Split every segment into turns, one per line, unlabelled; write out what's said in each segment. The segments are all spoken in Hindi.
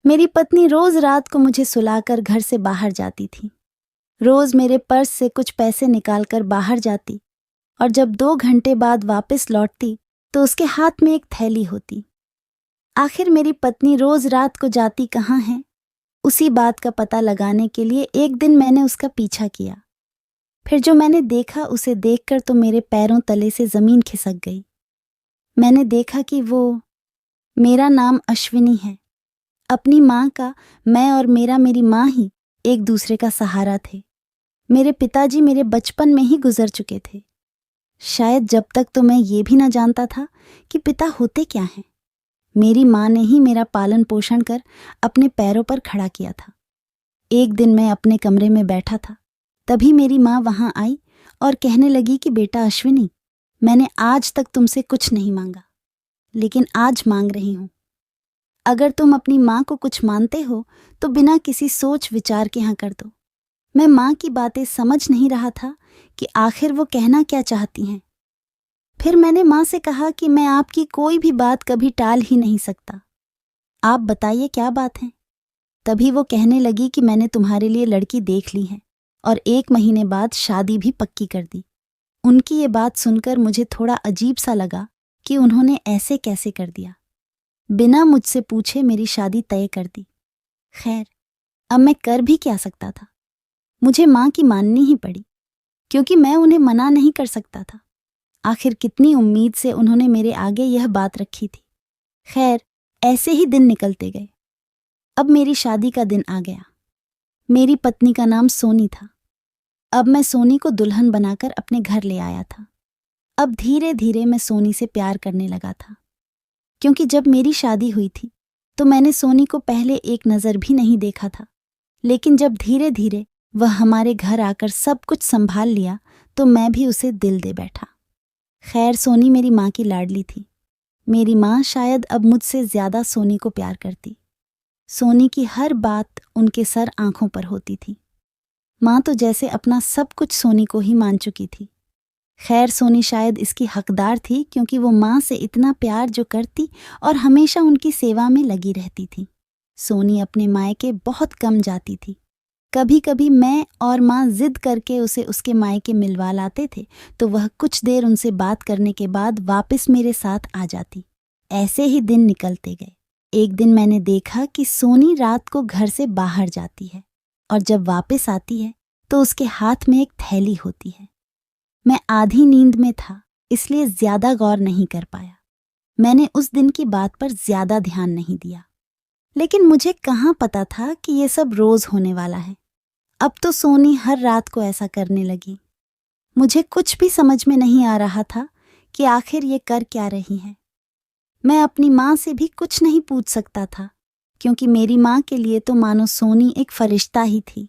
मेरी पत्नी रोज रात को मुझे सुलाकर घर से बाहर जाती थी। रोज मेरे पर्स से कुछ पैसे निकालकर बाहर जाती और जब 2 घंटे बाद वापस लौटती तो उसके हाथ में एक थैली होती। आखिर मेरी पत्नी रोज रात को जाती कहाँ है? उसी बात का पता लगाने के लिए एक दिन मैंने उसका पीछा किया। फिर जो मैंने देखा उसे देखकर तो मेरे पैरों तले से जमीन खिसक गई। मैंने देखा कि मेरा नाम अश्विनी है। अपनी माँ का मैं और मेरी माँ ही एक दूसरे का सहारा थे। मेरे पिताजी मेरे बचपन में ही गुजर चुके थे। शायद जब तक तो मैं ये भी ना जानता था कि पिता होते क्या हैं। मेरी माँ ने ही मेरा पालन पोषण कर अपने पैरों पर खड़ा किया था। एक दिन मैं अपने कमरे में बैठा था, तभी मेरी माँ वहां आई और कहने लगी कि बेटा अश्विनी, मैंने आज तक तुमसे कुछ नहीं मांगा, लेकिन आज मांग रही हूं। अगर तुम अपनी माँ को कुछ मानते हो तो बिना किसी सोच विचार के हाँ कर दो। मैं माँ की बातें समझ नहीं रहा था कि आखिर वो कहना क्या चाहती हैं। फिर मैंने माँ से कहा कि मैं आपकी कोई भी बात कभी टाल ही नहीं सकता। आप बताइए क्या बात है। तभी वो कहने लगी कि मैंने तुम्हारे लिए लड़की देख ली है और 1 महीने बाद शादी भी पक्की कर दी। उनकी ये बात सुनकर मुझे थोड़ा अजीब सा लगा कि उन्होंने ऐसे कैसे कर दिया। बिना मुझसे पूछे मेरी शादी तय कर दी। खैर, अब मैं कर भी क्या सकता था। मुझे माँ की माननी ही पड़ी, क्योंकि मैं उन्हें मना नहीं कर सकता था। आखिर कितनी उम्मीद से उन्होंने मेरे आगे यह बात रखी थी। खैर, ऐसे ही दिन निकलते गए। अब मेरी शादी का दिन आ गया। मेरी पत्नी का नाम सोनी था। अब मैं सोनी को दुल्हन बनाकर अपने घर ले आया था। अब धीरे धीरे मैं सोनी से प्यार करने लगा था, क्योंकि जब मेरी शादी हुई थी तो मैंने सोनी को पहले एक नज़र भी नहीं देखा था। लेकिन जब धीरे धीरे वह हमारे घर आकर सब कुछ संभाल लिया तो मैं भी उसे दिल दे बैठा। खैर, सोनी मेरी माँ की लाडली थी। मेरी माँ शायद अब मुझसे ज्यादा सोनी को प्यार करती। सोनी की हर बात उनके सर आंखों पर होती थी। माँ तो जैसे अपना सब कुछ सोनी को ही मान चुकी थी। खैर, सोनी शायद इसकी हकदार थी, क्योंकि वो माँ से इतना प्यार जो करती और हमेशा उनकी सेवा में लगी रहती थी। सोनी अपने मायके बहुत कम जाती थी। कभी कभी मैं और माँ जिद करके उसे उसके मायके मिलवा लाते थे तो वह कुछ देर उनसे बात करने के बाद वापस मेरे साथ आ जाती। ऐसे ही दिन निकलते गए। एक दिन मैंने देखा कि सोनी रात को घर से बाहर जाती है और जब वापस आती है तो उसके हाथ में एक थैली होती है। मैं आधी नींद में था, इसलिए ज्यादा गौर नहीं कर पाया। मैंने उस दिन की बात पर ज्यादा ध्यान नहीं दिया। लेकिन मुझे कहाँ पता था कि ये सब रोज होने वाला है। अब तो सोनी हर रात को ऐसा करने लगी। मुझे कुछ भी समझ में नहीं आ रहा था कि आखिर ये कर क्या रही है। मैं अपनी माँ से भी कुछ नहीं पूछ सकता था, क्योंकि मेरी माँ के लिए तो मानो सोनी एक फरिश्ता ही थी।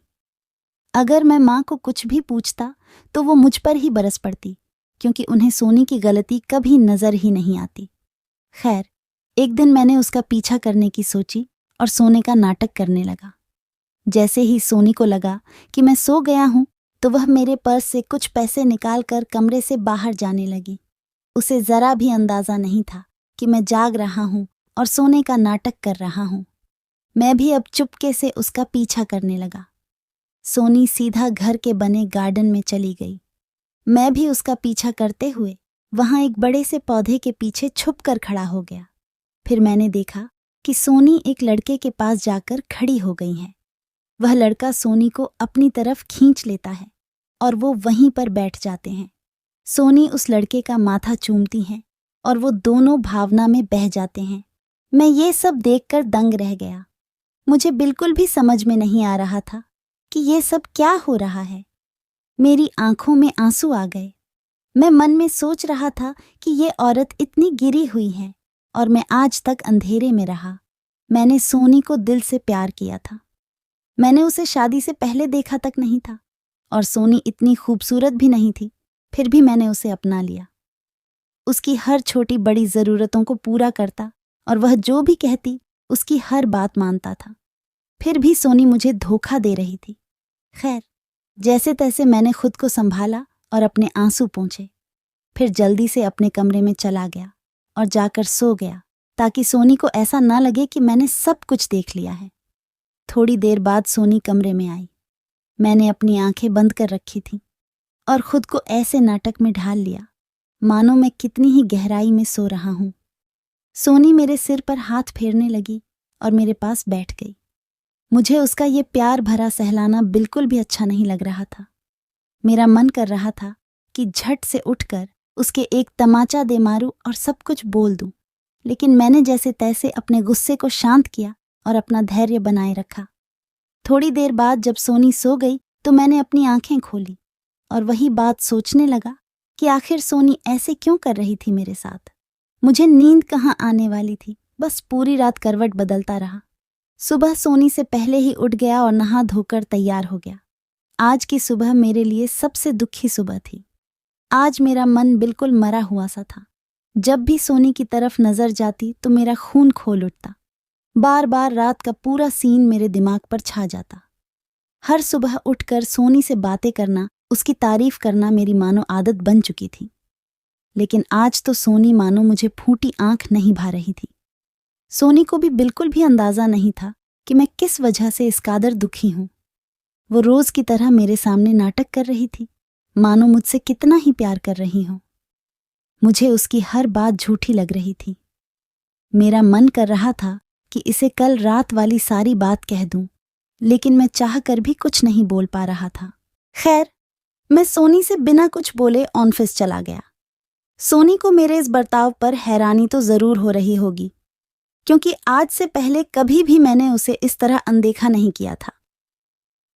अगर मैं माँ को कुछ भी पूछता तो वो मुझ पर ही बरस पड़ती, क्योंकि उन्हें सोनी की गलती कभी नजर ही नहीं आती। खैर, एक दिन मैंने उसका पीछा करने की सोची और सोने का नाटक करने लगा। जैसे ही सोनी को लगा कि मैं सो गया हूं तो वह मेरे पर्स से कुछ पैसे निकालकर कमरे से बाहर जाने लगी। उसे जरा भी अंदाजा नहीं था कि मैं जाग रहा हूं और सोने का नाटक कर रहा हूं। मैं भी अब चुपके से उसका पीछा करने लगा। सोनी सीधा घर के बने गार्डन में चली गई। मैं भी उसका पीछा करते हुए वहां एक बड़े से पौधे के पीछे छुप कर खड़ा हो गया। फिर मैंने देखा कि सोनी एक लड़के के पास जाकर खड़ी हो गई है। वह लड़का सोनी को अपनी तरफ खींच लेता है और वो वहीं पर बैठ जाते हैं। सोनी उस लड़के का माथा चूमती है और वो दोनों भावना में बह जाते हैं। मैं ये सब देखकर दंग रह गया। मुझे बिल्कुल भी समझ में नहीं आ रहा था कि ये सब क्या हो रहा है। मेरी आंखों में आंसू आ गए। मैं मन में सोच रहा था कि ये औरत इतनी गिरी हुई है और मैं आज तक अंधेरे में रहा। मैंने सोनी को दिल से प्यार किया था। मैंने उसे शादी से पहले देखा तक नहीं था और सोनी इतनी खूबसूरत भी नहीं थी, फिर भी मैंने उसे अपना लिया। उसकी हर छोटी बड़ी ज़रूरतों को पूरा करता और वह जो भी कहती उसकी हर बात मानता था। फिर भी सोनी मुझे धोखा दे रही थी। खैर, जैसे तैसे मैंने खुद को संभाला और अपने आंसू पोंछे। फिर जल्दी से अपने कमरे में चला गया और जाकर सो गया ताकि सोनी को ऐसा ना लगे कि मैंने सब कुछ देख लिया है। थोड़ी देर बाद सोनी कमरे में आई। मैंने अपनी आंखें बंद कर रखी थीं और खुद को ऐसे नाटक में ढाल लिया मानो मैं कितनी ही गहराई में सो रहा हूं। सोनी मेरे सिर पर हाथ फेरने लगी और मेरे पास बैठ गई। मुझे उसका ये प्यार भरा सहलाना बिल्कुल भी अच्छा नहीं लग रहा था। मेरा मन कर रहा था कि झट से उठकर उसके एक तमाचा दे मारूं और सब कुछ बोल दूं, लेकिन मैंने जैसे तैसे अपने गुस्से को शांत किया और अपना धैर्य बनाए रखा। थोड़ी देर बाद जब सोनी सो गई तो मैंने अपनी आंखें खोली और वही बात सोचने लगा कि आखिर सोनी ऐसे क्यों कर रही थी मेरे साथ। मुझे नींद कहाँ आने वाली थी, बस पूरी रात करवट बदलता रहा। सुबह सोनी से पहले ही उठ गया और नहा धोकर तैयार हो गया। आज की सुबह मेरे लिए सबसे दुखी सुबह थी। आज मेरा मन बिल्कुल मरा हुआ सा था। जब भी सोनी की तरफ नजर जाती तो मेरा खून खोल उठता। बार बार रात का पूरा सीन मेरे दिमाग पर छा जाता। हर सुबह उठकर सोनी से बातें करना, उसकी तारीफ करना मेरी मानो आदत बन चुकी थी। लेकिन आज तो सोनी मानो मुझे फूटी आंख नहीं भा रही थी। सोनी को भी बिल्कुल भी अंदाजा नहीं था कि मैं किस वजह से इस कादर दुखी हूं। वो रोज की तरह मेरे सामने नाटक कर रही थी, मानो मुझसे कितना ही प्यार कर रही हो। मुझे उसकी हर बात झूठी लग रही थी। मेरा मन कर रहा था कि इसे कल रात वाली सारी बात कह दूं, लेकिन मैं चाह कर भी कुछ नहीं बोल पा रहा था। खैर, मैं सोनी से बिना कुछ बोले ऑफिस चला गया। सोनी को मेरे इस बर्ताव पर हैरानी तो जरूर हो रही होगी, क्योंकि आज से पहले कभी भी मैंने उसे इस तरह अनदेखा नहीं किया था।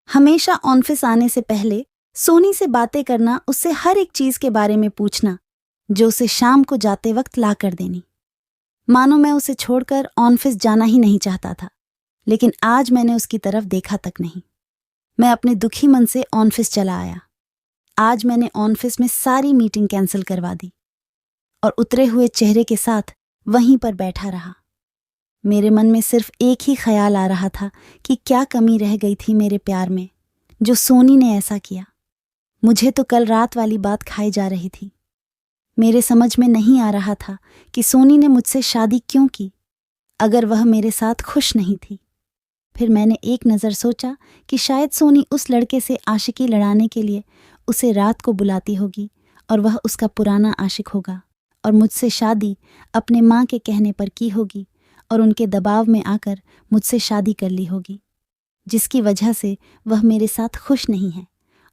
हमेशा ऑफिस आने से पहले सोनी से बातें करना, उससे हर एक चीज के बारे में पूछना, जो उसे शाम को जाते वक्त ला कर देनी। मानो मैं उसे छोड़कर ऑफिस जाना ही नहीं चाहता था, लेकिन आज मैंने उसकी तरफ देखा तक नहीं। मैं अपने दुखी मन से ऑफिस चला आया। आज मैंने ऑफिस में सारी मीटिंग कैंसिल करवा दी और उतरे हुए चेहरे के साथ वहीं पर बैठा रहा। मेरे मन में सिर्फ एक ही ख्याल आ रहा था कि क्या कमी रह गई थी मेरे प्यार में, जो सोनी ने ऐसा किया। मुझे तो कल रात वाली बात खाई जा रही थी। मेरे समझ में नहीं आ रहा था कि सोनी ने मुझसे शादी क्यों की, अगर वह मेरे साथ खुश नहीं थी। फिर मैंने एक नज़र सोचा कि शायद सोनी उस लड़के से आशिकी लड़ाने के लिए उसे रात को बुलाती होगी और वह उसका पुराना आशिक होगा और मुझसे शादी अपने माँ के कहने पर की होगी और उनके दबाव में आकर मुझसे शादी कर ली होगी, जिसकी वजह से वह मेरे साथ खुश नहीं है।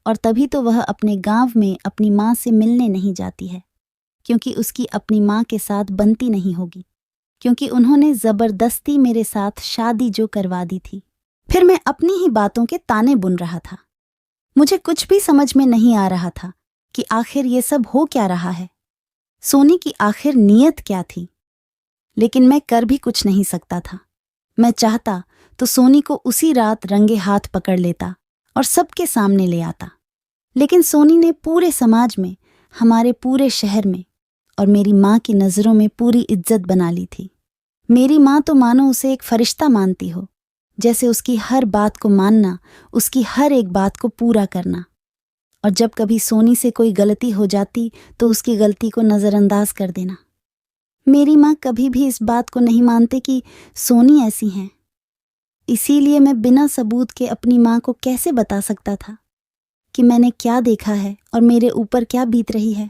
और तभी तो वह अपने गांव में अपनी माँ से मिलने नहीं जाती है, क्योंकि उसकी अपनी माँ के साथ बनती नहीं होगी, क्योंकि उन्होंने ज़बरदस्ती मेरे साथ शादी जो करवा दी थी। फिर मैं अपनी ही बातों के ताने बुन रहा था। मुझे कुछ भी समझ में नहीं आ रहा था कि आखिर ये सब हो क्या रहा है। सोनी की आखिर नीयत क्या थी, लेकिन मैं कर भी कुछ नहीं सकता था। मैं चाहता तो सोनी को उसी रात रंगे हाथ पकड़ लेता और सबके सामने ले आता, लेकिन सोनी ने पूरे समाज में, हमारे पूरे शहर में और मेरी माँ की नज़रों में पूरी इज्जत बना ली थी। मेरी माँ तो मानो उसे एक फरिश्ता मानती हो, जैसे उसकी हर बात को मानना, उसकी हर एक बात को पूरा करना। और जब कभी सोनी से कोई गलती हो जाती तो उसकी गलती को नज़रअंदाज कर देना। मेरी माँ कभी भी इस बात को नहीं मानते कि सोनी ऐसी हैं। इसीलिए मैं बिना सबूत के अपनी माँ को कैसे बता सकता था कि मैंने क्या देखा है और मेरे ऊपर क्या बीत रही है।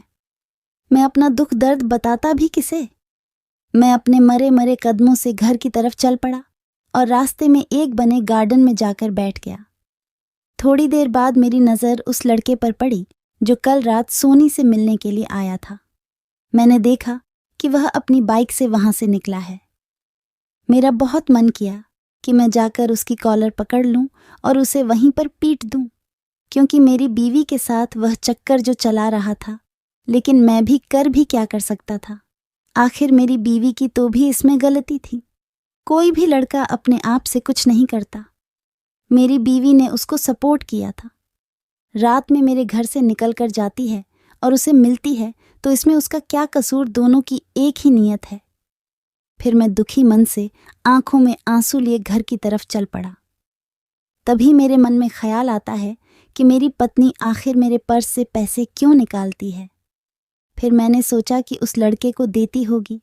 मैं अपना दुख दर्द बताता भी किसे। मैं अपने मरे मरे कदमों से घर की तरफ चल पड़ा और रास्ते में एक बने गार्डन में जाकर बैठ गया। थोड़ी देर बाद मेरी नज़र उस लड़के पर पड़ी जो कल रात सोनी से मिलने के लिए आया था। मैंने देखा कि वह अपनी बाइक से वहां से निकला है। मेरा बहुत मन किया कि मैं जाकर उसकी कॉलर पकड़ लूं और उसे वहीं पर पीट दूं, क्योंकि मेरी बीवी के साथ वह चक्कर जो चला रहा था, लेकिन मैं भी कर भी क्या कर सकता था। आखिर मेरी बीवी की तो भी इसमें गलती थी। कोई भी लड़का अपने आप से कुछ नहीं करता। मेरी बीवी ने उसको सपोर्ट किया था। रात में मेरे घर से निकल कर जाती है और उसे मिलती है, तो इसमें उसका क्या कसूर। दोनों की एक ही नीयत है। फिर मैं दुखी मन से आंखों में आंसू लिए घर की तरफ चल पड़ा। तभी मेरे मन में ख्याल आता है कि मेरी पत्नी आखिर मेरे पर्स से पैसे क्यों निकालती है। फिर मैंने सोचा कि उस लड़के को देती होगी,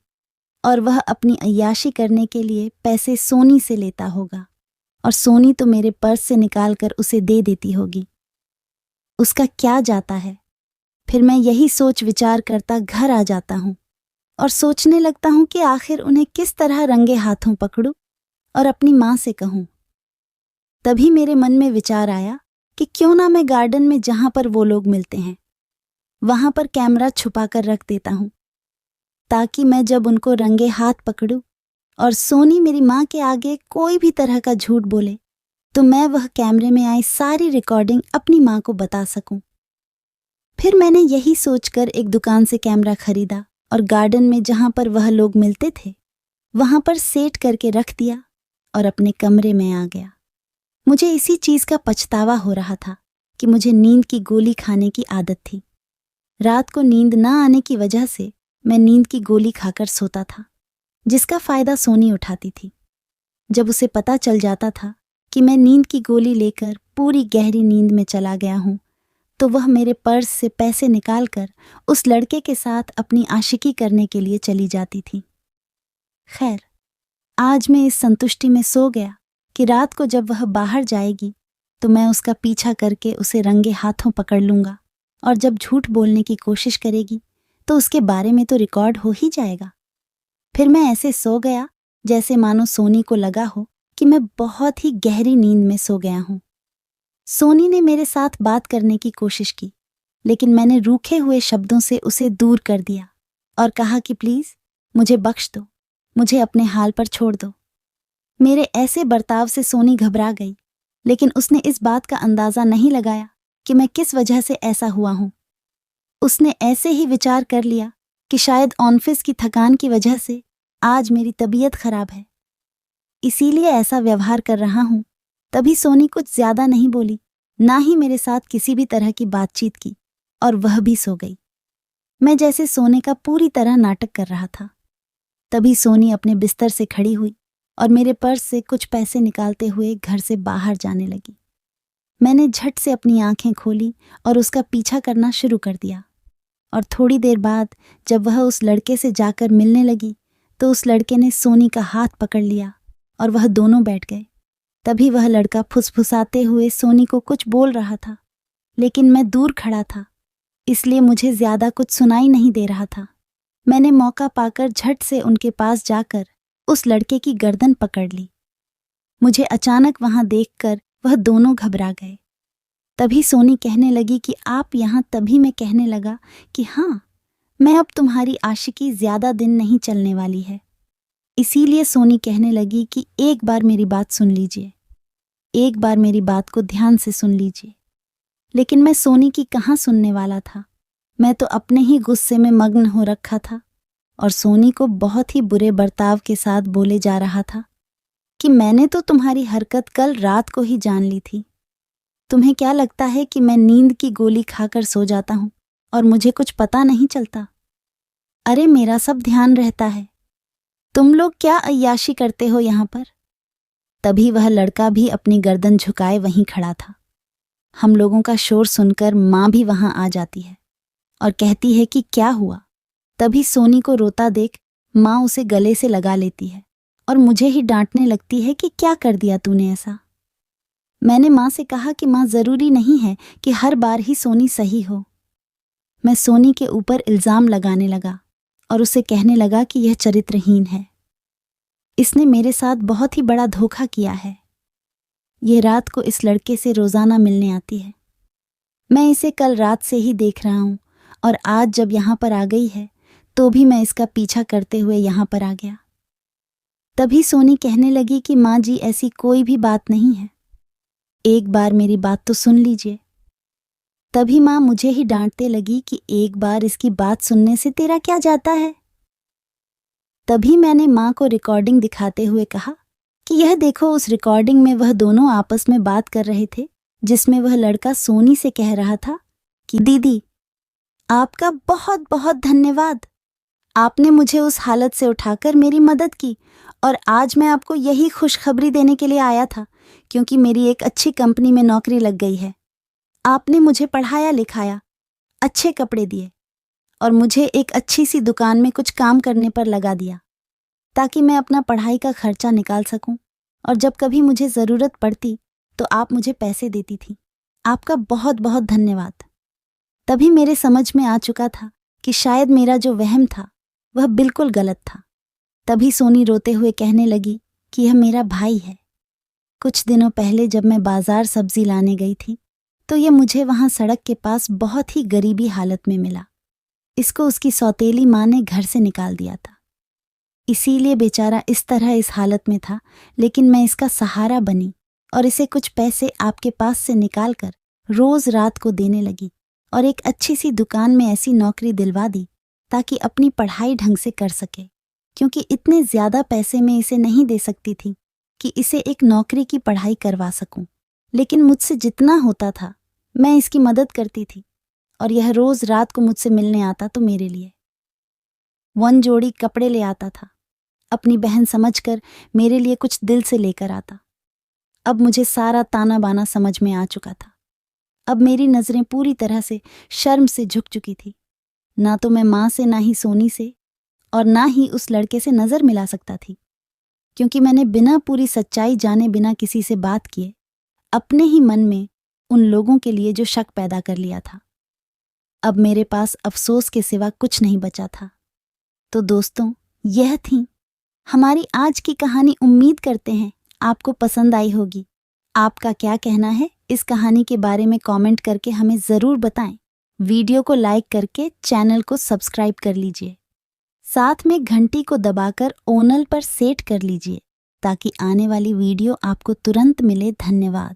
और वह अपनी अय्याशी करने के लिए पैसे सोनी से लेता होगा और सोनी तो मेरे पर्स से निकालकर उसे दे देती होगी। उसका क्या जाता है। फिर मैं यही सोच विचार करता घर आ जाता हूँ और सोचने लगता हूँ कि आखिर उन्हें किस तरह रंगे हाथों पकड़ूं और अपनी माँ से कहूँ। तभी मेरे मन में विचार आया कि क्यों ना मैं गार्डन में जहां पर वो लोग मिलते हैं वहां पर कैमरा छुपा कर रख देता हूं, ताकि मैं जब उनको रंगे हाथ पकड़ूं और सोनी मेरी माँ के आगे कोई भी तरह का झूठ बोले तो मैं वह कैमरे में आई सारी रिकॉर्डिंग अपनी माँ को बता सकूं। फिर मैंने यही सोचकर एक दुकान से कैमरा खरीदा और गार्डन में जहां पर वह लोग मिलते थे वहां पर सेट करके रख दिया और अपने कमरे में आ गया। मुझे इसी चीज का पछतावा हो रहा था कि मुझे नींद की गोली खाने की आदत थी। रात को नींद न आने की वजह से मैं नींद की गोली खाकर सोता था, जिसका फायदा सोनी उठाती थी। जब उसे पता चल जाता था कि मैं नींद की गोली लेकर पूरी गहरी नींद में चला गया हूं, तो वह मेरे पर्स से पैसे निकालकर उस लड़के के साथ अपनी आशिकी करने के लिए चली जाती थी। खैर, आज मैं इस संतुष्टि में सो गया कि रात को जब वह बाहर जाएगी तो मैं उसका पीछा करके उसे रंगे हाथों पकड़ लूंगा और जब झूठ बोलने की कोशिश करेगी तो उसके बारे में तो रिकॉर्ड हो ही जाएगा। फिर मैं ऐसे सो गया जैसे मानो सोनी को लगा हो कि मैं बहुत ही गहरी नींद में सो गया हूं। सोनी ने मेरे साथ बात करने की कोशिश की, लेकिन मैंने रूखे हुए शब्दों से उसे दूर कर दिया और कहा कि प्लीज मुझे बख्श दो, मुझे अपने हाल पर छोड़ दो। मेरे ऐसे बर्ताव से सोनी घबरा गई, लेकिन उसने इस बात का अंदाजा नहीं लगाया कि मैं किस वजह से ऐसा हुआ हूं। उसने ऐसे ही विचार कर लिया कि शायद ऑफिस की थकान की वजह से आज मेरी तबीयत खराब है, इसीलिए ऐसा व्यवहार कर रहा हूं। तभी सोनी कुछ ज्यादा नहीं बोली, ना ही मेरे साथ किसी भी तरह की बातचीत की और वह भी सो गई। मैं जैसे सोने का पूरी तरह नाटक कर रहा था। तभी सोनी अपने बिस्तर से खड़ी हुई और मेरे पर्स से कुछ पैसे निकालते हुए घर से बाहर जाने लगी। मैंने झट से अपनी आंखें खोली और उसका पीछा करना शुरू कर दिया और थोड़ी देर बाद जब वह उस लड़के से जाकर मिलने लगी तो उस लड़के ने सोनी का हाथ पकड़ लिया और वह दोनों बैठ गए। तभी वह लड़का फुसफुसाते हुए सोनी को कुछ बोल रहा था, लेकिन मैं दूर खड़ा था, इसलिए मुझे ज्यादा कुछ सुनाई नहीं दे रहा था। मैंने मौका पाकर झट से उनके पास जाकर उस लड़के की गर्दन पकड़ ली। मुझे अचानक वहां देखकर वह दोनों घबरा गए। तभी सोनी कहने लगी कि आप यहाँ। तभी मैं कहने लगा कि हाँ, मैं अब तुम्हारी आशिकी ज्यादा दिन नहीं चलने वाली है। इसीलिए सोनी कहने लगी कि एक बार मेरी बात सुन लीजिए, एक बार मेरी बात को ध्यान से सुन लीजिए। लेकिन मैं सोनी की कहाँ सुनने वाला था। मैं तो अपने ही गुस्से में मग्न हो रखा था और सोनी को बहुत ही बुरे बर्ताव के साथ बोले जा रहा था कि मैंने तो तुम्हारी हरकत कल रात को ही जान ली थी। तुम्हें क्या लगता है कि मैं नींद की गोली खाकर सो जाता हूं और मुझे कुछ पता नहीं चलता? अरे मेरा सब ध्यान रहता है। तुम लोग क्या अय्याशी करते हो यहां पर? तभी वह लड़का भी अपनी गर्दन झुकाए वहीं खड़ा था। हम लोगों का शोर सुनकर माँ भी वहां आ जाती है और कहती है कि क्या हुआ। तभी सोनी को रोता देख माँ उसे गले से लगा लेती है और मुझे ही डांटने लगती है कि क्या कर दिया तूने ऐसा। मैंने माँ से कहा कि माँ, जरूरी नहीं है कि हर बार ही सोनी सही हो। मैं सोनी के ऊपर इल्जाम लगाने लगा और उसे कहने लगा कि यह चरित्रहीन है, इसने मेरे साथ बहुत ही बड़ा धोखा किया है। ये रात को इस लड़के से रोजाना मिलने आती है। मैं इसे कल रात से ही देख रहा हूं और आज जब यहां पर आ गई है तो भी मैं इसका पीछा करते हुए यहां पर आ गया। तभी सोनी कहने लगी कि माँ जी, ऐसी कोई भी बात नहीं है, एक बार मेरी बात तो सुन लीजिए। तभी माँ मुझे ही डांटने लगी कि एक बार इसकी बात सुनने से तेरा क्या जाता है। तभी मैंने माँ को रिकॉर्डिंग दिखाते हुए कहा कि यह देखो, उस रिकॉर्डिंग में वह दोनों आपस में बात कर रहे थे, जिसमें वह लड़का सोनी से कह रहा था कि दीदी, आपका बहुत बहुत धन्यवाद, आपने मुझे उस हालत से उठाकर मेरी मदद की और आज मैं आपको यही खुशखबरी देने के लिए आया था क्योंकि मेरी एक अच्छी कंपनी में नौकरी लग गई है। आपने मुझे पढ़ाया लिखाया, अच्छे कपड़े दिए और मुझे एक अच्छी सी दुकान में कुछ काम करने पर लगा दिया। ताकि मैं अपना पढ़ाई का खर्चा निकाल सकूं, और जब कभी मुझे ज़रूरत पड़ती तो आप मुझे पैसे देती थी। आपका बहुत बहुत धन्यवाद। तभी मेरे समझ में आ चुका था कि शायद मेरा जो वहम था वह बिल्कुल गलत था। तभी सोनी रोते हुए कहने लगी कि यह मेरा भाई है। कुछ दिनों पहले जब मैं बाजार सब्जी लाने गई थी तो यह मुझे वहां सड़क के पास बहुत ही गरीबी हालत में मिला। इसको उसकी सौतेली माँ ने घर से निकाल दिया था, इसीलिए बेचारा इस तरह इस हालत में था। लेकिन मैं इसका सहारा बनी और इसे कुछ पैसे आपके पास से निकाल कर रोज रात को देने लगी और एक अच्छी सी दुकान में ऐसी नौकरी दिलवा दी ताकि अपनी पढ़ाई ढंग से कर सके, क्योंकि इतने ज्यादा पैसे मैं इसे नहीं दे सकती थी कि इसे एक नौकरी की पढ़ाई करवा सकूं। लेकिन मुझसे जितना होता था मैं इसकी मदद करती थी और यह रोज रात को मुझसे मिलने आता तो मेरे लिए 1 जोड़ी कपड़े ले आता था। अपनी बहन समझकर मेरे लिए कुछ दिल से लेकर आता। अब मुझे सारा ताना बाना समझ में आ चुका था। अब मेरी नजरें पूरी तरह से शर्म से झुक चुकी थी। ना तो मैं माँ से, ना ही सोनी से, और ना ही उस लड़के से नजर मिला सकता थी, क्योंकि मैंने बिना पूरी सच्चाई जाने बिना किसी से बात किए अपने ही मन में उन लोगों के लिए जो शक पैदा कर लिया था। अब मेरे पास अफसोस के सिवा कुछ नहीं बचा था। तो दोस्तों, यह थी हमारी आज की कहानी। उम्मीद करते हैं आपको पसंद आई होगी। आपका क्या कहना है इस कहानी के बारे में कमेंट करके हमें ज़रूर बताएं। वीडियो को लाइक करके चैनल को सब्सक्राइब कर लीजिए। साथ में घंटी को दबाकर ओनल पर सेट कर लीजिए ताकि आने वाली वीडियो आपको तुरंत मिले। धन्यवाद।